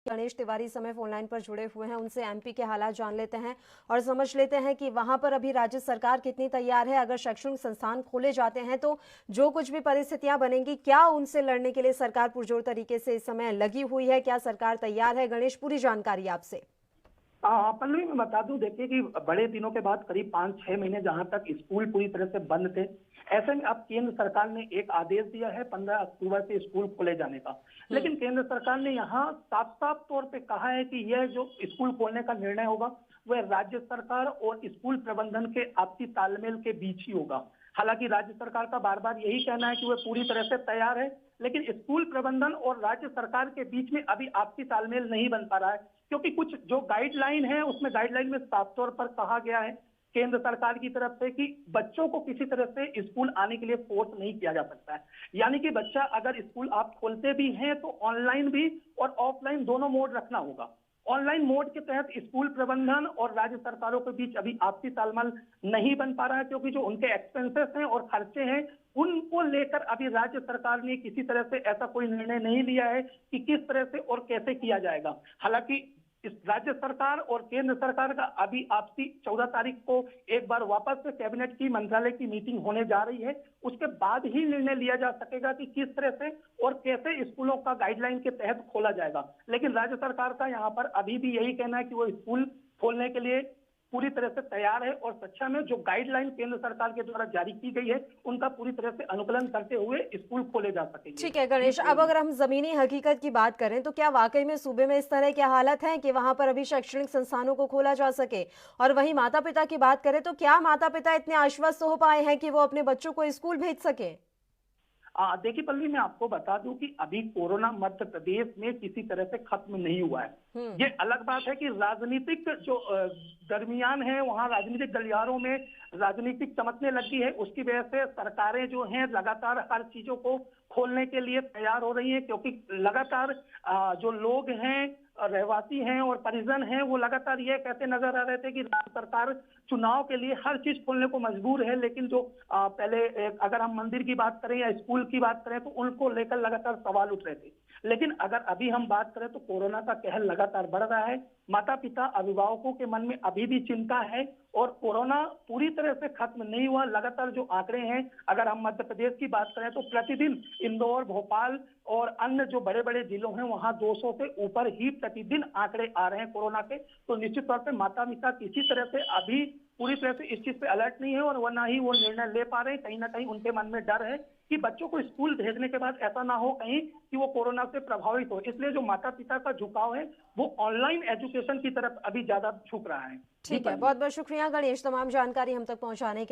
गणेश तिवारी समय phone line पर जुड़े हुए हैं, उनसे एमपी के हालात जान लेते हैं और समझ लेते हैं कि वहां पर अभी राज्य सरकार कितनी तैयार है। अगर शैक्षणिक संस्थान खोले जाते हैं तो जो कुछ भी परिस्थितियां बनेंगी, क्या उनसे लड़ने के लिए सरकार पुरजोर तरीके से इस समय लगी हुई है? क्या सरकार तैयार है? गणेश, पूरी जानकारी आपसे। पल्लवी, मैं बता दूं, देखिए कि बड़े दिनों के बाद करीब 5-6 महीने जहां तक स्कूल पूरी तरह से बंद थे, ऐसे में अब केंद्र सरकार ने एक आदेश दिया है 15 अक्टूबर से स्कूल खोले जाने का। लेकिन केंद्र सरकार ने यहाँ साफ साफ तौर पे कहा है कि यह जो स्कूल खोलने का निर्णय होगा वह राज्य सरकार और स्कूल प्रबंधन के आपसी तालमेल के बीच ही होगा। हालांकि राज्य सरकार का बार बार यही कहना है कि वह पूरी तरह से तैयार है, लेकिन स्कूल प्रबंधन और राज्य सरकार के बीच में अभी आपसी तालमेल नहीं बन पा रहा है, क्योंकि कुछ जो गाइडलाइन है उसमें गाइडलाइन में साफ तौर पर कहा गया है केंद्र सरकार की तरफ से कि बच्चों को किसी तरह से स्कूल आने के लिए फोर्स नहीं किया जा सकता है। यानी कि बच्चा अगर स्कूल आप खोलते भी हैं तो ऑनलाइन भी और ऑफलाइन दोनों मोड रखना होगा। ऑनलाइन मोड के तहत स्कूल प्रबंधन और राज्य सरकारों के बीच अभी आपसी तालमेल नहीं बन पा रहा है, क्योंकि जो उनके एक्सपेंसेस हैं और खर्चे हैं उनको लेकर अभी राज्य सरकार ने किसी तरह से ऐसा कोई निर्णय नहीं लिया है कि किस तरह से और कैसे किया जाएगा। हालांकि इस राज्य सरकार और केंद्र सरकार का अभी आपसी 14 तारीख को एक बार वापस से कैबिनेट की मंत्रालय की मीटिंग होने जा रही है। उसके बाद ही निर्णय लिया जा सकेगा कि किस तरह से और कैसे स्कूलों का गाइडलाइन के तहत खोला जाएगा। लेकिन राज्य सरकार का यहाँ पर अभी भी यही कहना है कि वो स्कूल खोलने के लिए पूरी तरह से तैयार है और सच्चा में जो गाइडलाइन केंद्र सरकार के द्वारा जारी की गई है उनका पूरी तरह से अनुकूलन करते हुए स्कूल खोले जा सकेंगे। ठीक है गणेश, अब अगर हम जमीनी हकीकत की बात करें तो क्या वाकई में सूबे में इस तरह की हालत है कि वहां पर अभी शैक्षणिक संस्थानों को खोला जा सके? और वहीं माता पिता की बात करें तो क्या माता पिता इतने आश्वस्त हो पाए हैं कि वो अपने बच्चों को स्कूल भेज सके? देखिए पल्लवी, मैं आपको बता दूं कि अभी कोरोना मध्य प्रदेश में किसी तरह से खत्म नहीं हुआ है। ये अलग बात है कि राजनीतिक जो दरमियान है वहां राजनीतिक गलियारों में राजनीतिक चमकने लगी है, उसकी वजह से सरकारें जो हैं लगातार हर चीजों को खोलने के लिए तैयार हो रही हैं, क्योंकि लगातार जो लोग हैं, रहवासी हैं और परिजन हैं, वो लगातार ये कहते नजर आ रहे थे कि राज्य सरकार चुनाव के लिए हर चीज खोलने को मजबूर है। लेकिन जो पहले अगर हम मंदिर की बात करें या स्कूल की बात करें तो उनको लेकर लगातार सवाल उठ रहे थे। लेकिन अगर अभी हम बात करें तो कोरोना का कहर लगातार बढ़ रहा है। माता पिता अभिभावकों के मन में अभी भी चिंता है और कोरोना पूरी तरह से खत्म नहीं हुआ। लगातार जो आंकड़े हैं, अगर हम मध्य प्रदेश की बात करें तो प्रतिदिन इंदौर, भोपाल और अन्य जो बड़े बड़े जिलों हैं वहां 200 से ऊपर ही प्रतिदिन आंकड़े आ रहे हैं कोरोना के। तो निश्चित तौर पे माता पिता किसी तरह से अभी पूरी तरह से इस चीज पे अलर्ट नहीं है और वह ना ही वो निर्णय ले पा रहे हैं। कहीं ना कहीं उनके मन में डर है कि बच्चों को स्कूल भेजने के बाद ऐसा ना हो कहीं कि वो कोरोना से प्रभावित हो। इसलिए जो माता पिता का झुकाव है वो ऑनलाइन एजुकेशन की तरफ अभी ज्यादा झुक रहा है। ठीक है, बहुत बहुत शुक्रिया गणेश, तमाम जानकारी हम तक पहुंचाने के